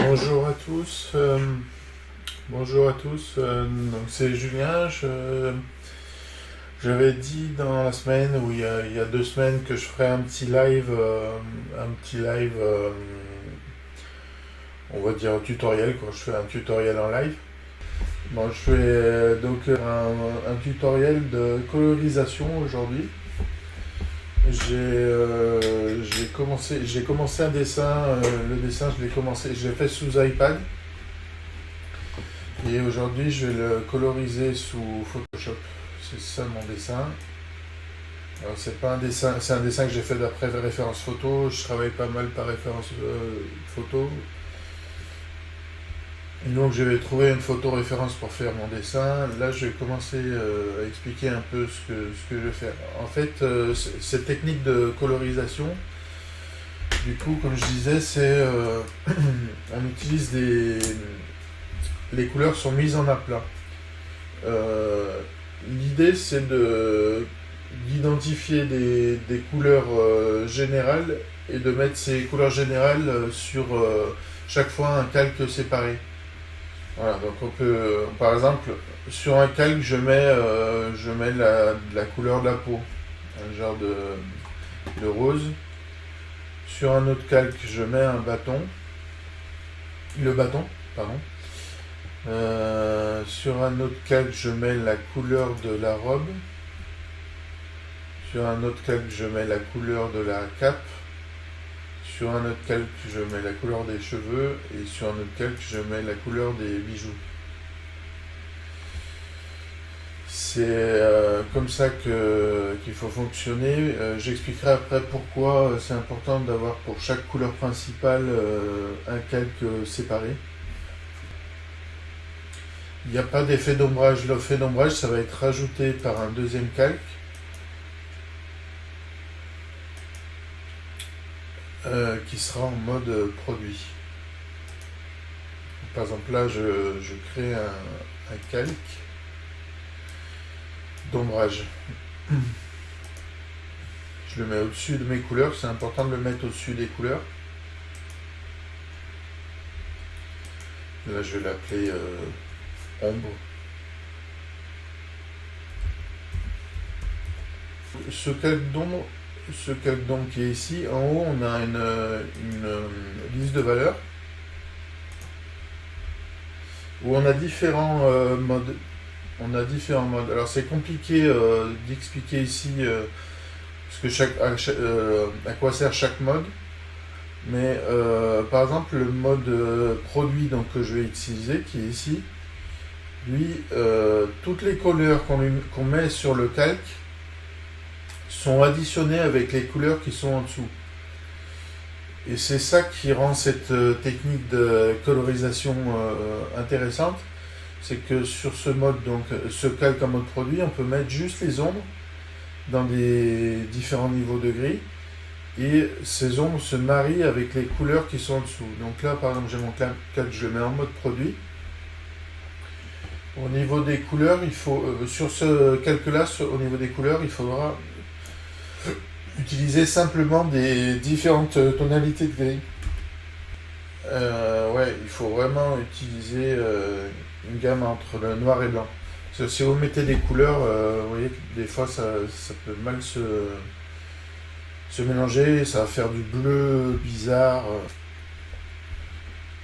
Bonjour à tous. Bonjour à tous. Donc c'est Julien. J'avais dit dans la semaine ou il y a 2 semaines que je ferais un petit live, on va dire tutoriel quand je fais un tutoriel en live. Bon, je fais donc un tutoriel de colorisation aujourd'hui. J'ai commencé un dessin. Le dessin, je l'ai fait sous iPad. Et aujourd'hui, je vais le coloriser sous Photoshop. C'est ça mon dessin. Alors, c'est pas un dessin, c'est un dessin que j'ai fait d'après référence photo. Je travaille pas mal par référence photo. Et donc, je vais trouver une photo référence pour faire mon dessin. Là, je vais commencer à expliquer un peu ce que je vais faire. En fait, cette technique de colorisation, du coup, comme je disais, c'est on utilise les couleurs sont mises en aplat. L'idée, c'est d'identifier des couleurs générales et de mettre ces couleurs générales sur chaque fois un calque séparé. Voilà, donc par exemple, sur un calque, je mets la couleur de la peau, un genre de rose. Sur un autre calque, je mets le bâton, pardon. Sur un autre calque, je mets la couleur de la robe. Sur un autre calque, je mets la couleur de la cape. Sur un autre calque, je mets la couleur des cheveux. Et sur un autre calque, je mets la couleur des bijoux. C'est comme ça qu'il faut fonctionner. J'expliquerai après pourquoi c'est important d'avoir pour chaque couleur principale un calque séparé. Il n'y a pas d'effet d'ombrage. L'effet d'ombrage, ça va être rajouté par un deuxième calque qui sera en mode produit. Par exemple, là, je crée un calque d'ombrage. Je le mets au-dessus de mes couleurs. C'est important de le mettre au-dessus des couleurs. Là, je vais l'appeler ombre. Ce calque d'ombre qui est ici, en haut, on a une liste de valeurs où on a différents modes. Alors c'est compliqué d'expliquer ici parce que à quoi sert chaque mode. Mais par exemple le mode produit donc, que je vais utiliser, qui est ici, lui, toutes les couleurs qu'on met sur le calque sont additionnées avec les couleurs qui sont en dessous. Et c'est ça qui rend cette technique de colorisation intéressante. C'est que sur ce mode, donc ce calque en mode produit, on peut mettre juste les ombres dans des différents niveaux de gris. Et ces ombres se marient avec les couleurs qui sont en dessous. Donc là, par exemple, j'ai mon calque, je le mets en mode produit. Au niveau des couleurs, sur ce calque-là, au niveau des couleurs, il faudra utiliser simplement des différentes tonalités de gris. Ouais, il faut vraiment utiliser une gamme entre le noir et blanc. Parce que si vous mettez des couleurs, vous voyez que des fois ça peut mal se mélanger, ça va faire du bleu bizarre.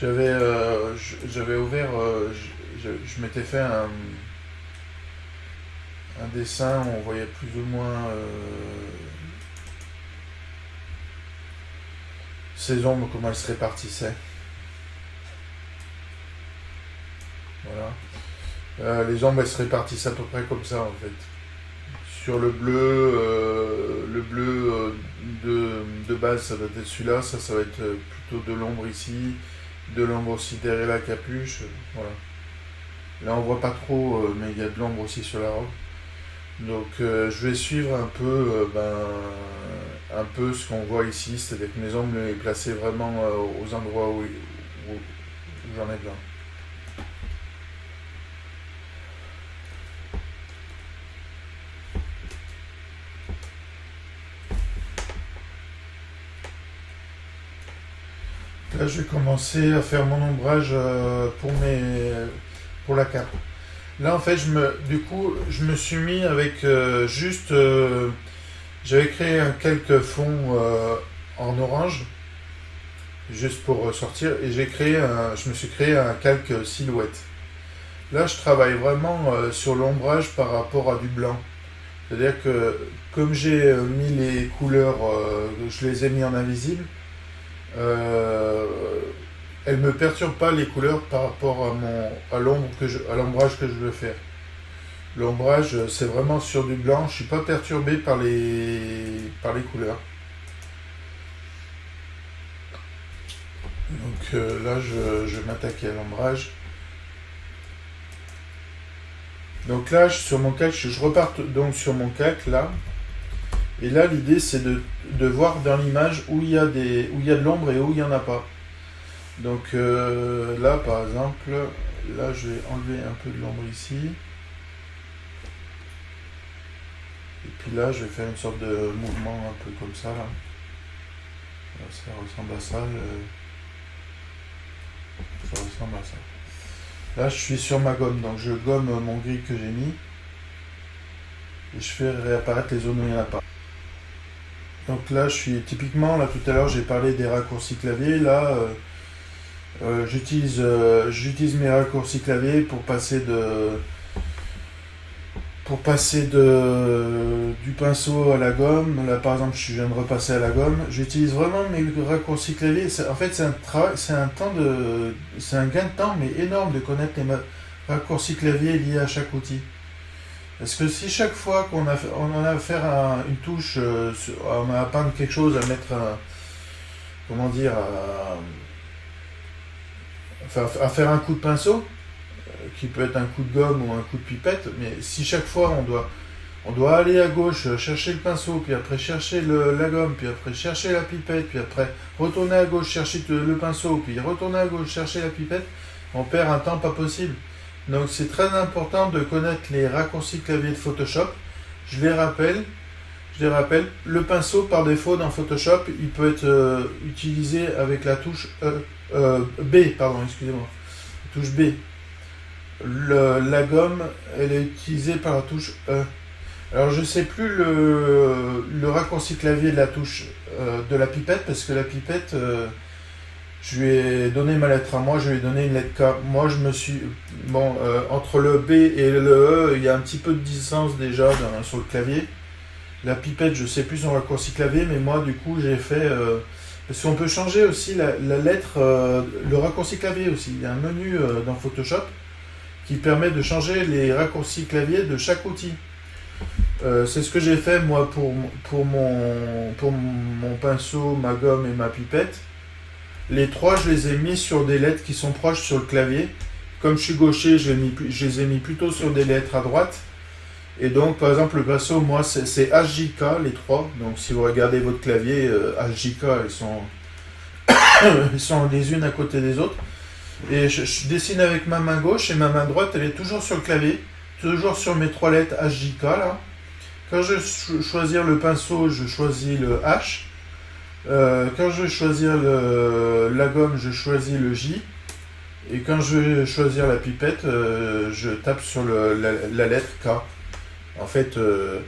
J'avais ouvert, je m'étais fait un dessin où on voyait plus ou moins ces ombres, comment elles se répartissaient. Voilà. Les ombres, elles se répartissent à peu près comme ça en fait. Sur le bleu de base, ça va être celui-là, ça va être plutôt de l'ombre ici, de l'ombre aussi derrière la capuche, voilà. Là on voit pas trop, mais il y a de l'ombre aussi sur la robe. Donc je vais suivre un peu ce qu'on voit ici, c'est-à-dire que mes ombres les placer vraiment aux endroits où j'en ai besoin. Là, je vais commencer à faire mon ombrage pour la cape. Là, en fait, du coup, je me suis mis avec j'avais créé quelques fonds en orange, juste pour sortir, et je me suis créé un calque silhouette. Là, je travaille vraiment sur l'ombrage par rapport à du blanc. C'est-à-dire que comme j'ai mis les couleurs, je les ai mis en invisible, euh, elles ne me perturbent pas les couleurs par rapport à l'ombrage que je veux faire. L'ombrage, c'est vraiment sur du blanc, je ne suis pas perturbé par les couleurs. Donc là, je vais m'attaquer à l'ombrage. Donc là, sur mon calque, je repars donc sur mon calque là. Et là, l'idée, c'est de voir dans l'image où il y a de l'ombre et où il n'y en a pas. Donc là, par exemple, là, je vais enlever un peu de l'ombre ici. Et puis là, je vais faire une sorte de mouvement un peu comme ça là. Là, ça ressemble à ça. Ça ressemble à ça. Là, je suis sur ma gomme, donc je gomme mon gris que j'ai mis. Et je fais réapparaître les zones où il n'y en a pas. Donc là, je suis typiquement, là tout à l'heure, j'ai parlé des raccourcis clavier. Là, j'utilise mes raccourcis clavier du pinceau à la gomme. Là, par exemple, je viens de repasser à la gomme. J'utilise vraiment mes raccourcis clavier. En fait, c'est un gain de temps, mais énorme de connaître les raccourcis clavier liés à chaque outil. Parce que si chaque fois on a affaire à une touche, on a à peindre quelque chose, à mettre, comment dire, à faire un coup de pinceau, qui peut être un coup de gomme ou un coup de pipette, mais si chaque fois on doit aller à gauche, chercher le pinceau, puis après chercher la gomme, puis après chercher la pipette, puis après retourner à gauche, chercher le pinceau, puis retourner à gauche, chercher la pipette, on perd un temps pas possible. Donc c'est très important de connaître les raccourcis clavier de Photoshop. Je les rappelle. Le pinceau par défaut dans Photoshop, il peut être utilisé avec la touche B, pardon, excusez-moi. Touche B. La gomme, elle est utilisée par la touche E. Alors je ne sais plus le raccourci clavier de la touche de la pipette, parce que la pipette, je lui ai donné ma lettre à moi, je lui ai donné une lettre K. Moi, je me suis... Bon, entre le B et le E, il y a un petit peu de distance déjà sur le clavier. La pipette, je sais plus son raccourci clavier, mais moi, du coup, j'ai fait... parce qu'on peut changer aussi la lettre, le raccourci clavier aussi. Il y a un menu dans Photoshop qui permet de changer les raccourcis clavier de chaque outil. C'est ce que j'ai fait, moi, pour mon pinceau, ma gomme et ma pipette. Les trois, je les ai mis sur des lettres qui sont proches sur le clavier. Comme je suis gaucher, je les ai mis plutôt sur des lettres à droite. Et donc, par exemple, le pinceau, moi, c'est HJK, les trois. Donc, si vous regardez votre clavier, HJK, ils sont les unes à côté des autres. Et je dessine avec ma main gauche et ma main droite, elle est toujours sur le clavier. Toujours sur mes trois lettres HJK, là. Quand je vais choisir le pinceau, je choisis le H. Quand je vais choisir la gomme, je choisis le J. Et quand je vais choisir la pipette, je tape sur la lettre K. En fait, je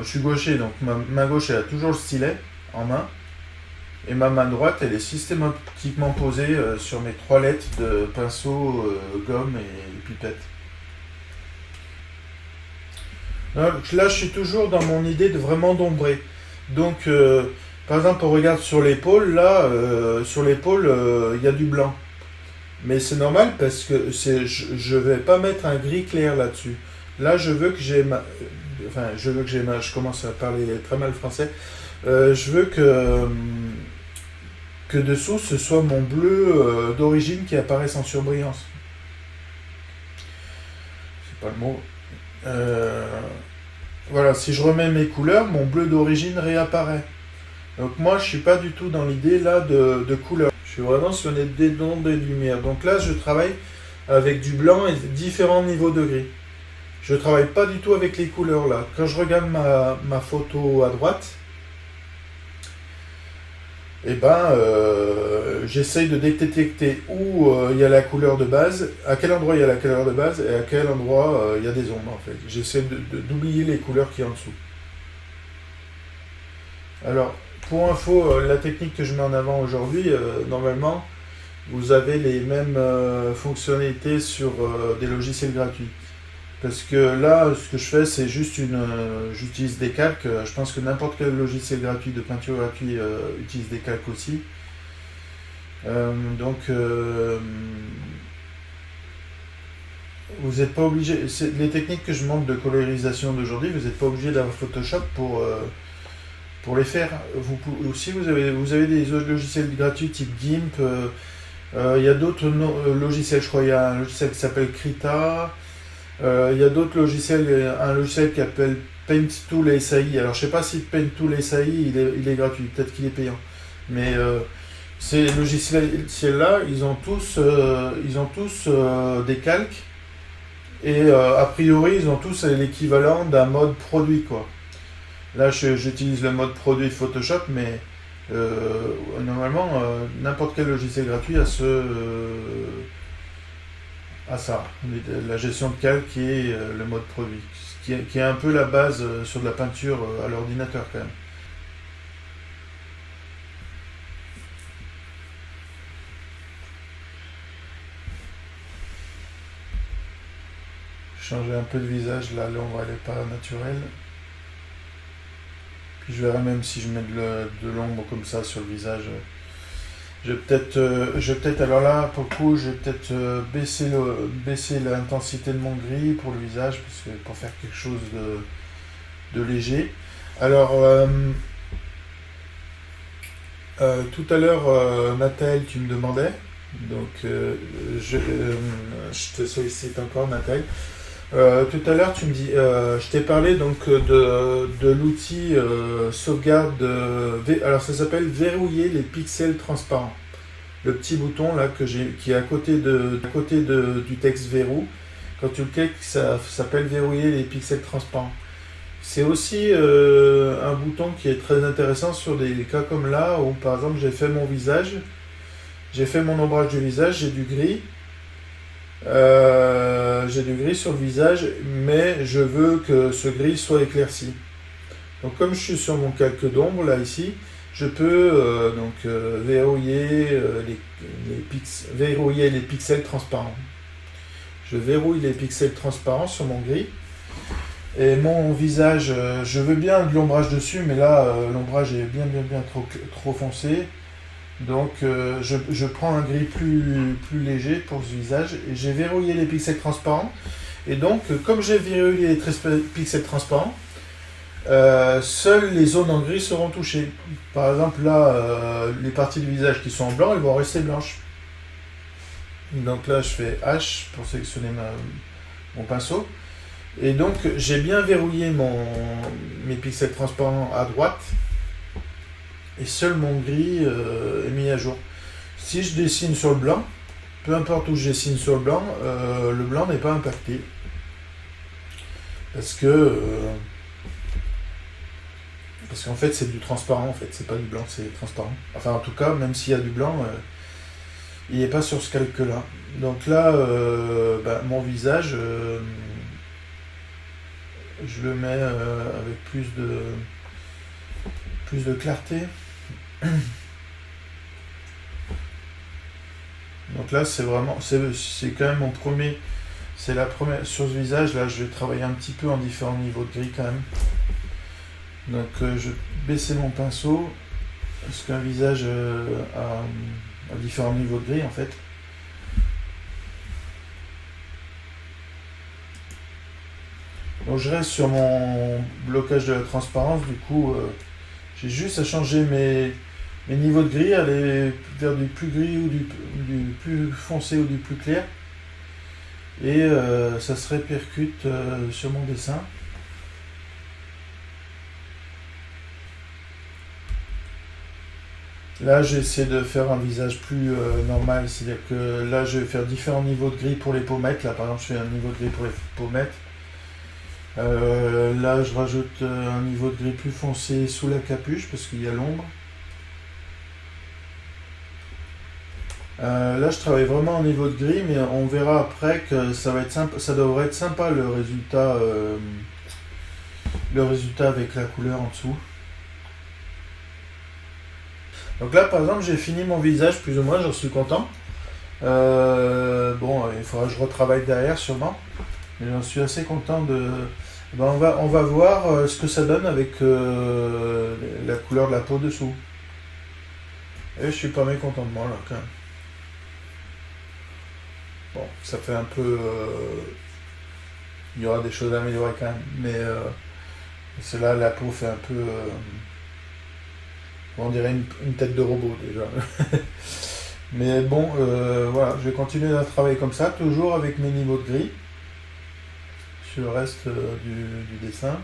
suis gaucher, donc ma main gauche elle a toujours le stylet en main. Et ma main droite, elle est systématiquement posée sur mes trois lettres de pinceau, gomme et pipette. Donc, là, je suis toujours dans mon idée de vraiment d'ombrer. Donc, par exemple, on regarde sur l'épaule, là, sur l'épaule, il y a du blanc. Mais c'est normal parce que je vais pas mettre un gris clair là-dessus. Là, je veux que je commence à parler très mal français. Je veux que dessous, ce soit mon bleu d'origine qui apparaisse en surbrillance. C'est pas le mot. Voilà, si je remets mes couleurs, mon bleu d'origine réapparaît. Donc moi, je suis pas du tout dans l'idée là de couleur. Je suis vraiment sur des dons de lumière. Donc là, je travaille avec du blanc et différents niveaux de gris. Je travaille pas du tout avec les couleurs là. Quand je regarde ma photo à droite, et ben j'essaye de détecter où il y a la couleur de base, à quel endroit il y a la couleur de base et à quel endroit il y a des ombres en fait. J'essaie d'oublier les couleurs qui y a en dessous. Alors, pour info, la technique que je mets en avant aujourd'hui, normalement, vous avez les mêmes fonctionnalités sur des logiciels gratuits. Parce que là, ce que je fais, c'est juste j'utilise des calques. Je pense que n'importe quel logiciel gratuit de peinture gratuit utilise des calques aussi. Donc, vous n'êtes pas obligé. Les techniques que je montre de colorisation d'aujourd'hui, vous n'êtes pas obligé d'avoir Photoshop pour les faire. Aussi, vous avez des logiciels gratuits type GIMP. Il y a d'autres logiciels, je crois. Il y a un logiciel qui s'appelle Krita. Il y a d'autres logiciels, un logiciel qui s'appelle PaintTool SAI. Alors je sais pas si PaintTool SAI il est gratuit, peut-être qu'il est payant. Mais ces logiciels-là, ils ont tous des calques et a priori ils ont tous l'équivalent d'un mode produit quoi. Là j'utilise le mode produit Photoshop, mais normalement n'importe quel logiciel gratuit a ça, la gestion de calque et le mode produit, qui est un peu la base sur de la peinture à l'ordinateur quand même. Changer un peu de visage, là l'ombre elle n'est pas naturelle. Puis je verrai même si je mets de l'ombre comme ça sur le visage. Je vais peut-être, alors là, pour le coup, je vais peut-être baisser l'intensité de mon gris pour le visage, pour faire quelque chose de léger. Alors, tout à l'heure, Nathalie, tu me demandais, donc je te sollicite encore, Nathalie. Tout à l'heure, tu me dis, je t'ai parlé donc de l'outil sauvegarde. Alors, ça s'appelle verrouiller les pixels transparents. Le petit bouton là qui est à côté du texte verrou. Quand tu le cliques, ça s'appelle verrouiller les pixels transparents. C'est aussi un bouton qui est très intéressant sur des cas comme là où par exemple j'ai fait mon visage, j'ai fait mon ombrage du visage, j'ai du gris. J'ai du gris sur le visage, mais je veux que ce gris soit éclairci. Donc comme je suis sur mon calque d'ombre, là ici, je peux verrouiller les pixels transparents. Je verrouille les pixels transparents sur mon gris. Et mon visage, je veux bien de l'ombrage dessus, mais là, l'ombrage est bien trop foncé. Donc je prends un gris plus léger pour ce visage et j'ai verrouillé les pixels transparents. Et donc comme j'ai verrouillé les pixels transparents, seules les zones en gris seront touchées. Par exemple là, les parties du visage qui sont en blanc, elles vont rester blanches. Donc là je fais H pour sélectionner mon pinceau. Et donc j'ai bien verrouillé mes pixels transparents à droite. Et seul mon gris est mis à jour. Si je dessine sur le blanc, peu importe où je dessine sur le blanc n'est pas impacté. Parce qu'en fait c'est du transparent, en fait, c'est pas du blanc, c'est transparent. Enfin en tout cas, même s'il y a du blanc, il n'est pas sur ce calque-là. Donc là, mon visage, je le mets avec plus de clarté. Donc là c'est quand même mon premier, c'est la première, sur ce visage là je vais travailler un petit peu en différents niveaux de gris quand même. Donc je vais baisser mon pinceau, parce qu'un visage a différents niveaux de gris en fait. Donc je reste sur mon blocage de la transparence, du coup j'ai juste à changer mes niveaux de gris, aller vers du plus gris ou du plus foncé ou du plus clair. Et ça se répercute sur mon dessin. Là j'essaie de faire un visage plus normal, c'est-à-dire que là je vais faire différents niveaux de gris pour les pommettes. Là par exemple je fais un niveau de gris pour les pommettes. Là je rajoute un niveau de gris plus foncé sous la capuche parce qu'il y a l'ombre. Là, je travaille vraiment au niveau de gris, mais on verra après que ça va être sympa, ça devrait être sympa le résultat avec la couleur en dessous. Donc là, par exemple, j'ai fini mon visage plus ou moins, j'en suis content. Bon, il faudra que je retravaille derrière sûrement, mais j'en suis assez content de. Ben, on va voir ce que ça donne avec la couleur de la peau dessous. Et je suis pas mécontent de moi là quand même. Bon, ça fait un peu. Il y aura des choses à améliorer quand même, mais c'est là la peau fait un peu. On dirait une tête de robot déjà. Mais bon, voilà, je vais continuer à travailler comme ça, toujours avec mes niveaux de gris sur le reste du dessin.